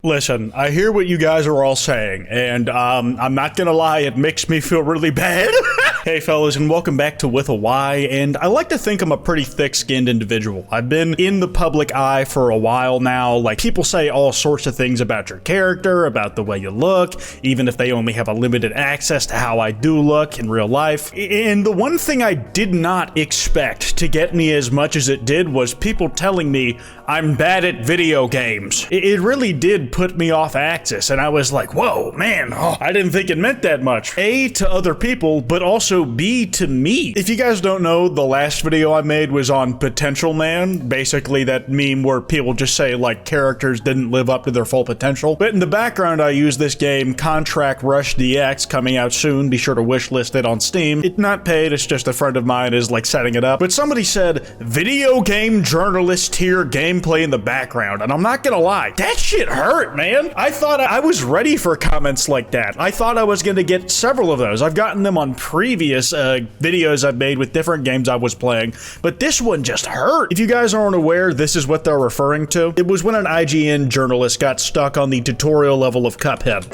Listen, I hear what you guys are all saying, and I'm not gonna lie, it makes me feel really bad. Hey fellas, and welcome back to With a Y, and I like to think I'm a pretty thick-skinned individual. I've been in the public eye for a while now. Like, people say all sorts of things about your character, about the way you look, even if they only have a limited access to how I do look in real life. And the one thing I did not expect to get me as much as it did was people telling me I'm bad at video games. It really did put me off axis, and I was like, whoa, man, I didn't think it meant that much. A, to other people, but also B, to me. If you guys don't know, the last video I made was on Potential Man, basically that meme where people just say, like, characters didn't live up to their full potential. But in the background, I use this game, Contract Rush DX, coming out soon. Be sure to wishlist it on Steam. It's not paid, it's just a friend of mine is, like, setting it up. But somebody said, video game journalist tier gameplay in the background, and I'm not gonna lie, that shit hurt, man. I thought I was ready for comments like that. I thought I was gonna get several of those. I've gotten them on previous videos I've made with different games I was playing, but this one just hurt. If you guys aren't aware, this is what they're referring to. It was when an IGN journalist got stuck on the tutorial level of Cuphead.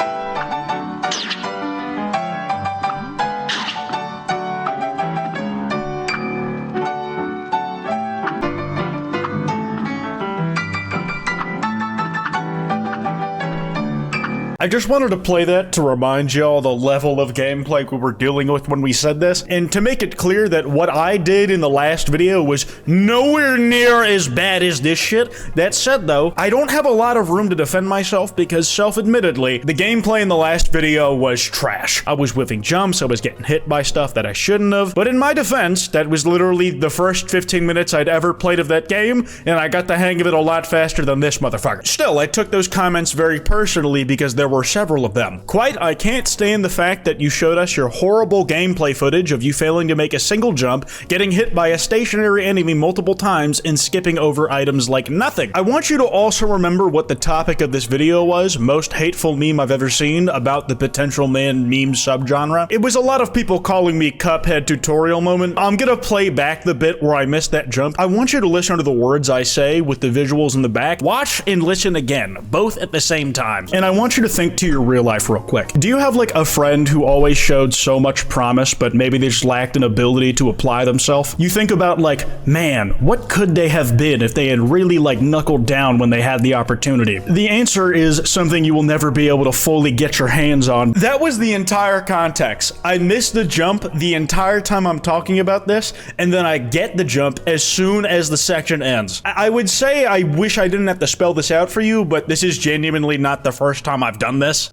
I just wanted to play that to remind y'all the level of gameplay we were dealing with when we said this, and to make it clear that what I did in the last video was nowhere near as bad as this shit. That said though, I don't have a lot of room to defend myself because self-admittedly, the gameplay in the last video was trash. I was whiffing jumps, I was getting hit by stuff that I shouldn't have, but in my defense, that was literally the first 15 minutes I'd ever played of that game, and I got the hang of it a lot faster than this motherfucker. Still, I took those comments very personally because there were several of them. Quite, I can't stand the fact that you showed us your horrible gameplay footage of you failing to make a single jump, getting hit by a stationary enemy multiple times, and skipping over items like nothing. I want you to also remember what the topic of this video was, most hateful meme I've ever seen about the Potential Man meme subgenre. It was a lot of people calling me Cuphead tutorial moment. I'm gonna play back the bit where I missed that jump. I want you to listen to the words I say with the visuals in the back. Watch and listen again, both at the same time. And I want you to think to your real life real quick. Do you have like a friend who always showed so much promise, but maybe they just lacked an ability to apply themselves? You think about like, man, what could they have been if they had really like knuckled down when they had the opportunity? The answer is something you will never be able to fully get your hands on. That was the entire context. I missed the jump the entire time I'm talking about this, and then I get the jump as soon as the section ends. I would say I wish I didn't have to spell this out for you, but this is genuinely not the first time I've done this.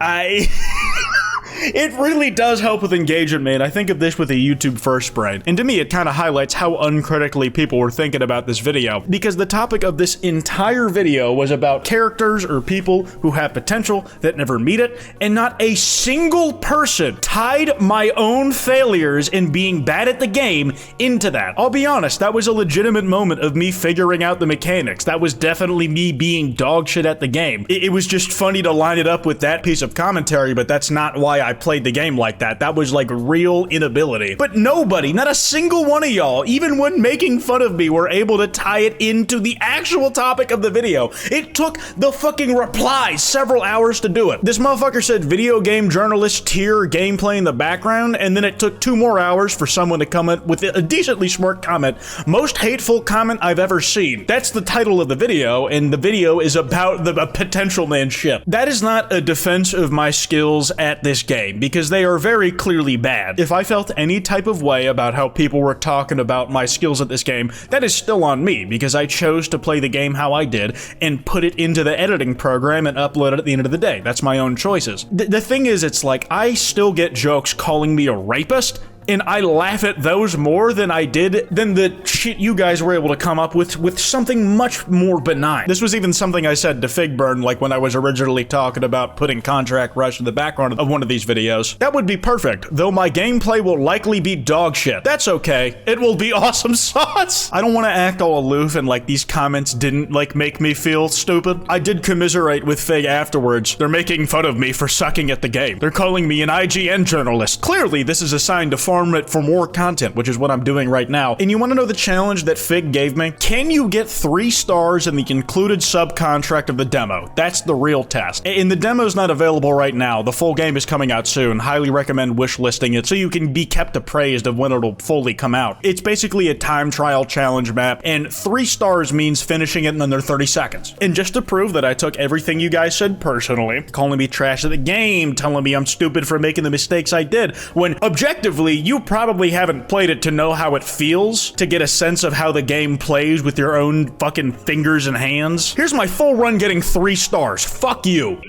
It really does help with engagement, man. I think of this with a YouTube first brain. And to me, it kind of highlights how uncritically people were thinking about this video. Because the topic of this entire video was about characters or people who have potential that never meet it. And not a single person tied my own failures in being bad at the game into that. I'll be honest, that was a legitimate moment of me figuring out the mechanics. That was definitely me being dog shit at the game. It was just funny to line it up with that piece of commentary, but that's not why I played the game like that. That was like real inability. But nobody, not a single one of y'all, even when making fun of me, were able to tie it into the actual topic of the video. It took the fucking replies several hours to do it. This motherfucker said video game journalist tier gameplay in the background, and then it took 2 more hours for someone to comment with a decently smart comment. Most hateful comment I've ever seen. That's the title of the video, and the video is about the Potential Man shit. That is not a defense of my skills at this game, because they are very clearly bad. If I felt any type of way about how people were talking about my skills at this game, that is still on me, because I chose to play the game how I did and put it into the editing program and upload it at the end of the day. That's my own choices. The thing is, it's like, I still get jokes calling me a rapist, and I laugh at those more than I did than the shit you guys were able to come up with something much more benign. This was even something I said to Figburn, like when I was originally talking about putting Contract Rush in the background of one of these videos. That would be perfect, though my gameplay will likely be dog shit. That's okay. It will be awesome sauce. I don't want to act all aloof and like these comments didn't like make me feel stupid. I did commiserate with Fig afterwards. They're making fun of me for sucking at the game. They're calling me an IGN journalist. Clearly, this is a sign to farm it for more content, which is what I'm doing right now. And you want to know the challenge that Fig gave me? Can you get 3 stars in the included subcontract of the demo? That's the real test. And the demo's not available right now. The full game is coming out soon. Highly recommend wishlisting it so you can be kept appraised of when it'll fully come out. It's basically a time trial challenge map, and 3 stars means finishing it in under 30 seconds. And just to prove that I took everything you guys said personally, calling me trash at the game, telling me I'm stupid for making the mistakes I did, when objectively, you probably haven't played it to know how it feels, to get a sense of how the game plays with your own fucking fingers and hands. Here's my full run getting 3 stars. Fuck you.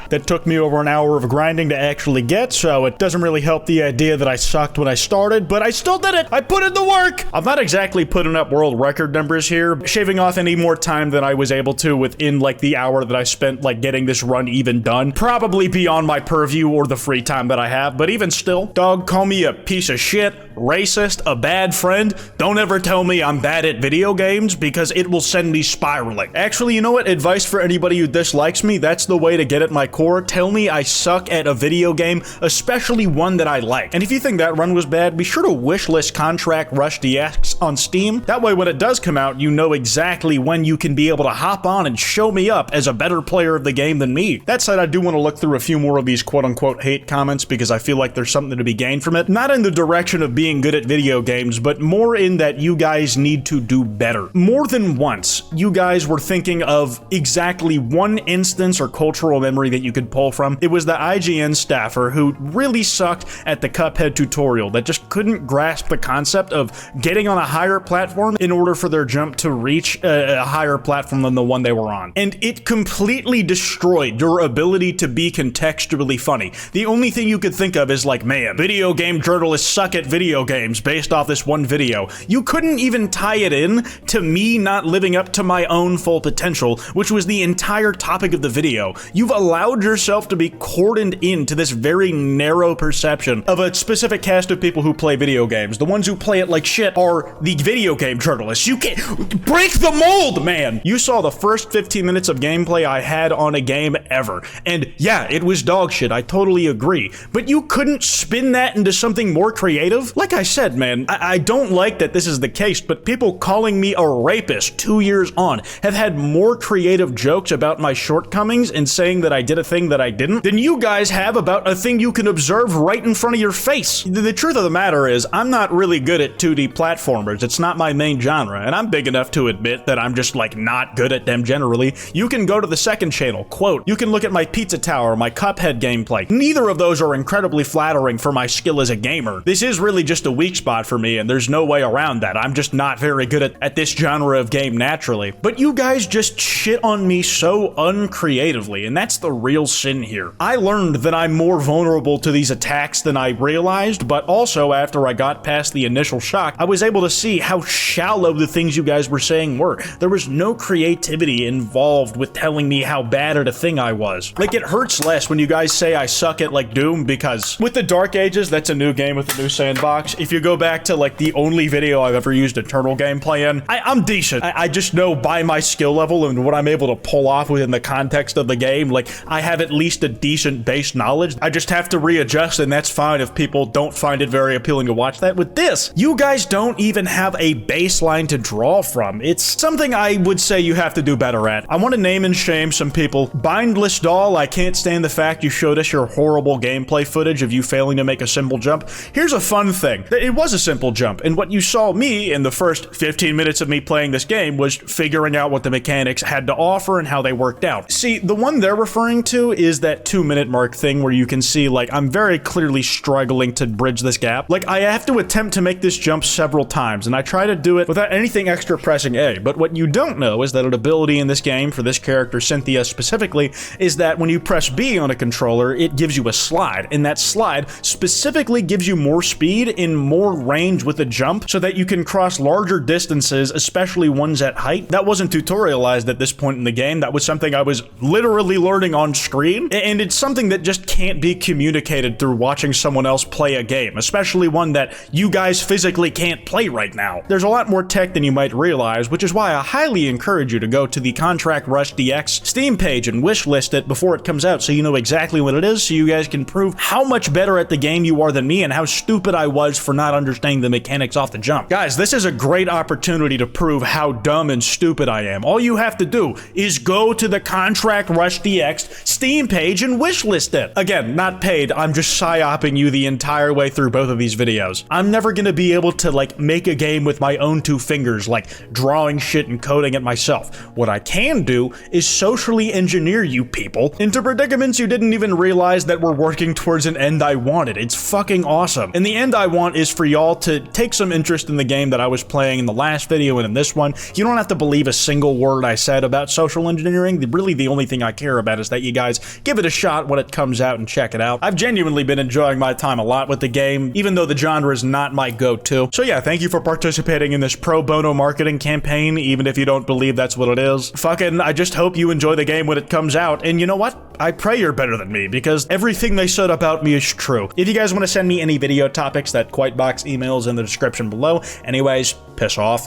That took me over an hour of grinding to actually get, so it doesn't really help the idea that I sucked when I started, but I still did it! I put in the work! I'm not exactly putting up world record numbers here, shaving off any more time than I was able to within, like, the hour that I spent, like, getting this run even done. Probably beyond my purview or the free time that I have, but even still, dog, call me a piece of shit, racist, a bad friend. Don't ever tell me I'm bad at video games, because it will send me spiraling. Actually, you know what? Advice for anybody who dislikes me, that's the way to get at my core. Tell me I suck at a video game, especially one that I like. And if you think that run was bad, be sure to wishlist Contract Rush DX on Steam. That way when it does come out, you know exactly when you can be able to hop on and show me up as a better player of the game than me. That said, I do want to look through a few more of these quote-unquote hate comments because I feel like there's something to be gained from it. Not in the direction of being good at video games, but more in that you guys need to do better. More than once, you guys were thinking of exactly one instance or cultural memory that you could pull from. It was the IGN staffer who really sucked at the Cuphead tutorial, that just couldn't grasp the concept of getting on a higher platform in order for their jump to reach a higher platform than the one they were on. And it completely destroyed your ability to be contextually funny. The only thing you could think of is like, man, video game journalists suck at video games based off this one video. You couldn't even tie it in to me not living up to my own full potential, which was the entire topic of the video. You've allowed yourself to be cordoned into this very narrow perception of a specific cast of people who play video games. The ones who play it like shit are the video game journalists. You can't break the mold, man! You saw the first 15 minutes of gameplay I had on a game ever. And yeah, it was dog shit, I totally agree. But you couldn't spin that into something more creative? Like I said, man, I don't like that this is the case, but people calling me a rapist 2 years on have had more creative jokes about my shortcomings and saying that I did a thing that I didn't than you guys have about a thing you can observe right in front of your face. The truth of the matter is, I'm not really good at 2D platformers. It's not my main genre, and I'm big enough to admit that I'm just like not good at them generally. You can go to the second channel, quote, you can look at my Pizza Tower, my Cuphead gameplay. Neither of those are incredibly flattering for my skill as a gamer. This is really just a weak spot for me, and there's no way around that. I'm just not very good at this genre of game naturally. But you guys just shit on me so uncreatively, and that's the real sin here. I learned that I'm more vulnerable to these attacks than I realized, but also after I got past the initial shock, I was able to see how shallow the things you guys were saying were. There was no creativity involved with telling me how bad at a thing I was. Like, it hurts less when you guys say I suck at, like, Doom, because with the Dark Ages, that's a new game with a new sandbox. If you go back to, like, the only video I've ever used Eternal gameplay in, I'm decent. I just know by my skill level and what I'm able to pull off within the context of the game, like, I have at least a decent base knowledge. I just have to readjust, and that's fine if people don't find it very appealing to watch that. With this, you guys don't even have a baseline to draw from. It's something I would say you have to do better at. I want to name and shame some people. Bindless Doll, I can't stand the fact you showed us your horrible gameplay footage of you failing to make a simple jump. Here's a fun thing. It was a simple jump, and what you saw me in the first 15 minutes of me playing this game was figuring out what the mechanics had to offer and how they worked out. See, the one they're referring to is that 2-minute mark thing where you can see, like, I'm very clearly struggling to bridge this gap. Like, I have to attempt to make this jump several times, and I try to do it without anything extra pressing A. But what you don't know is that an ability in this game, for this character, Cynthia specifically, is that when you press B on a controller, it gives you a slide, and that slide specifically gives you more speed in more range with a jump so that you can cross larger distances, especially ones at height. That wasn't tutorialized at this point in the game. That was something I was literally learning on screen, and it's something that just can't be communicated through watching someone else play a game, especially one that you guys physically can't play right now. There's a lot more tech than you might realize, which is why I highly encourage you to go to the Contract Rush DX Steam page and wishlist it before it comes out so you know exactly what it is, so you guys can prove how much better at the game you are than me and how stupid I was for not understanding the mechanics off the jump. Guys, this is a great opportunity to prove how dumb and stupid I am. All you have to do is go to the Contract Rush DX Steam page and wishlist it. Again, not paid, I'm just psyoping you the entire way through both of these videos. I'm never gonna be able to like make a game with my own two fingers, like drawing shit and coding it myself. What I can do is socially engineer you people into predicaments you didn't even realize that we're working towards an end I wanted. It's fucking awesome. And the end I want is for y'all to take some interest in the game that I was playing in the last video and in this one. You don't have to believe a single word I said about social engineering. Really, the only thing I care about is that you guys give it a shot when it comes out and check it out. I've genuinely been enjoying my time a lot with the game, even though the genre is not my go-to. So yeah, thank you for participating in this pro bono marketing campaign, even if you don't believe that's what it is. Fucking, I just hope you enjoy the game when it comes out, and you know what? I pray you're better than me, because everything they said about me is true. If you guys want to send me any video topics, that kwytebox email is in the description below. Anyways, piss off.